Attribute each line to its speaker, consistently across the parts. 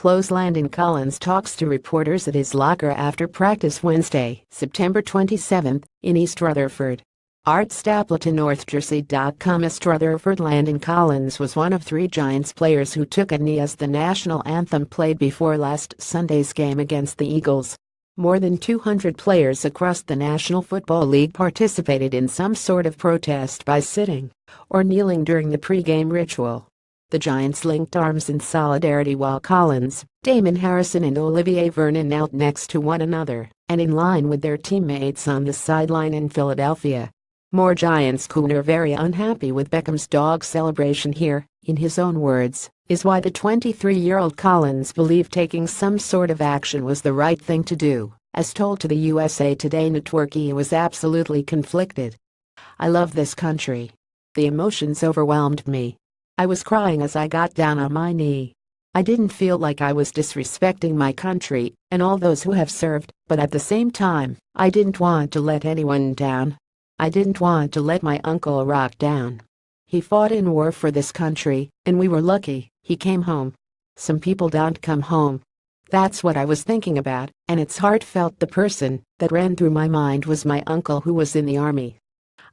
Speaker 1: close. Landon Collins talks to reporters at his locker after practice Wednesday, September 27, in East Rutherford. Art Stapleton, NorthJersey.com. East Rutherford. Landon Collins was one of 3 Giants players who took a knee as the national anthem played before last Sunday's game against the Eagles. More than 200 players across the National Football League participated in some sort of protest by sitting or kneeling during the pre-game ritual. The Giants linked arms in solidarity while Collins, Damon Harrison and Olivier Vernon knelt next to one another and in line with their teammates on the sideline in Philadelphia. More Giants are very unhappy with Beckham's dog celebration here, in his own words, is why the 23-year-old Collins believed taking some sort of action was the right thing to do. As told to the USA Today network, he was absolutely conflicted. "I love this country. The emotions overwhelmed me. I was crying as I got down on my knee. I didn't feel like I was disrespecting my country and all those who have served, but at the same time, I didn't want to let anyone down. I didn't want to let my uncle rock down. He fought in war for this country, and we were lucky he came home. Some people don't come home." That's what I was thinking about, and it's heartfelt. The person that ran through my mind was my uncle, who was in the army.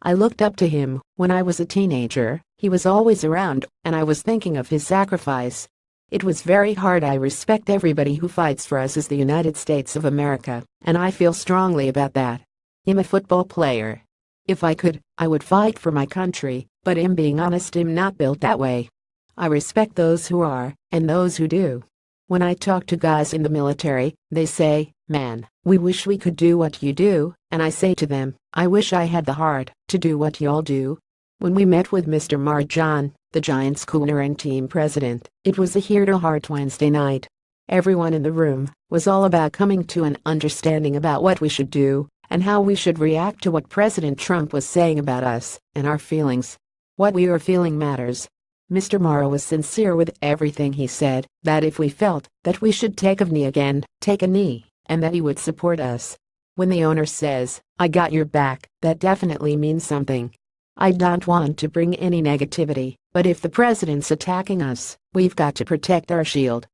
Speaker 1: I looked up to him when I was a teenager. He was always around, and I was thinking of his sacrifice. It was very hard. I respect everybody who fights for us as the United States of America, and I feel strongly about that. I'm a football player. If I could, I would fight for my country, but I'm being honest, I'm not built that way. I respect those who are, and those who do. When I talk to guys in the military, they say, "Man, we wish we could do what you do," and I say to them, "I wish I had the heart to do what y'all do." When we met with Mr. Marjan, the Giants owner and team president, it was a heart-to-heart Wednesday night. Everyone in the room was all about coming to an understanding about what we should do and how we should react to what President Trump was saying about us and our feelings. What we are feeling matters. Mr. Morrow was sincere with everything he said, that if we felt that we should take a knee again, take a knee, and that he would support us. When the owner says, "I got your back," that definitely means something. I don't want to bring any negativity, but if the president's attacking us, we've got to protect our shield.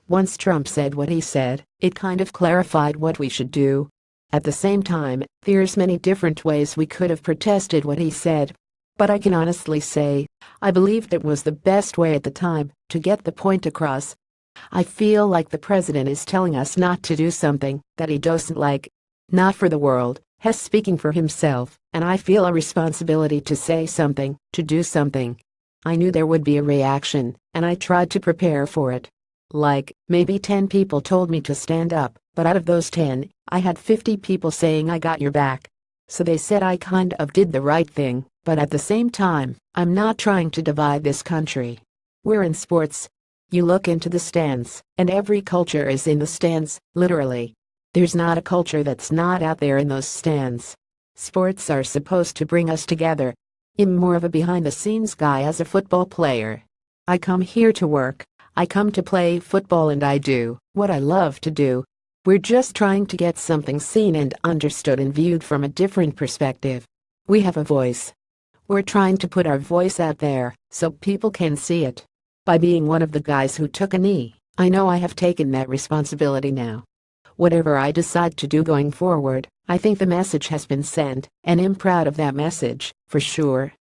Speaker 1: Once Trump said what he said, it kind of clarified what we should do. At the same time, there's many different ways we could have protested what he said. But I can honestly say, I believed it was the best way at the time to get the point across. I feel like the president is telling us not to do something that he doesn't like. Not for the world, he's speaking for himself, and I feel a responsibility to say something, to do something. I knew there would be a reaction, and I tried to prepare for it. Like, maybe 10 people told me to stand up, but out of those 10, I had 50 people saying I got your back. So they said I kind of did the right thing, but at the same time, I'm not trying to divide this country. We're in sports. You look into the stands, and every culture is in the stands, literally. There's not a culture that's not out there in those stands. Sports are supposed to bring us together. I'm more of a behind-the-scenes guy as a football player. I come here to work. I come to play football, and I do what I love to do. We're just trying to get something seen and understood and viewed from a different perspective. We have a voice. We're trying to put our voice out there so people can see it. By being one of the guys who took a knee, I know I have taken that responsibility now. Whatever I decide to do going forward, I think the message has been sent, and I'm proud of that message, for sure.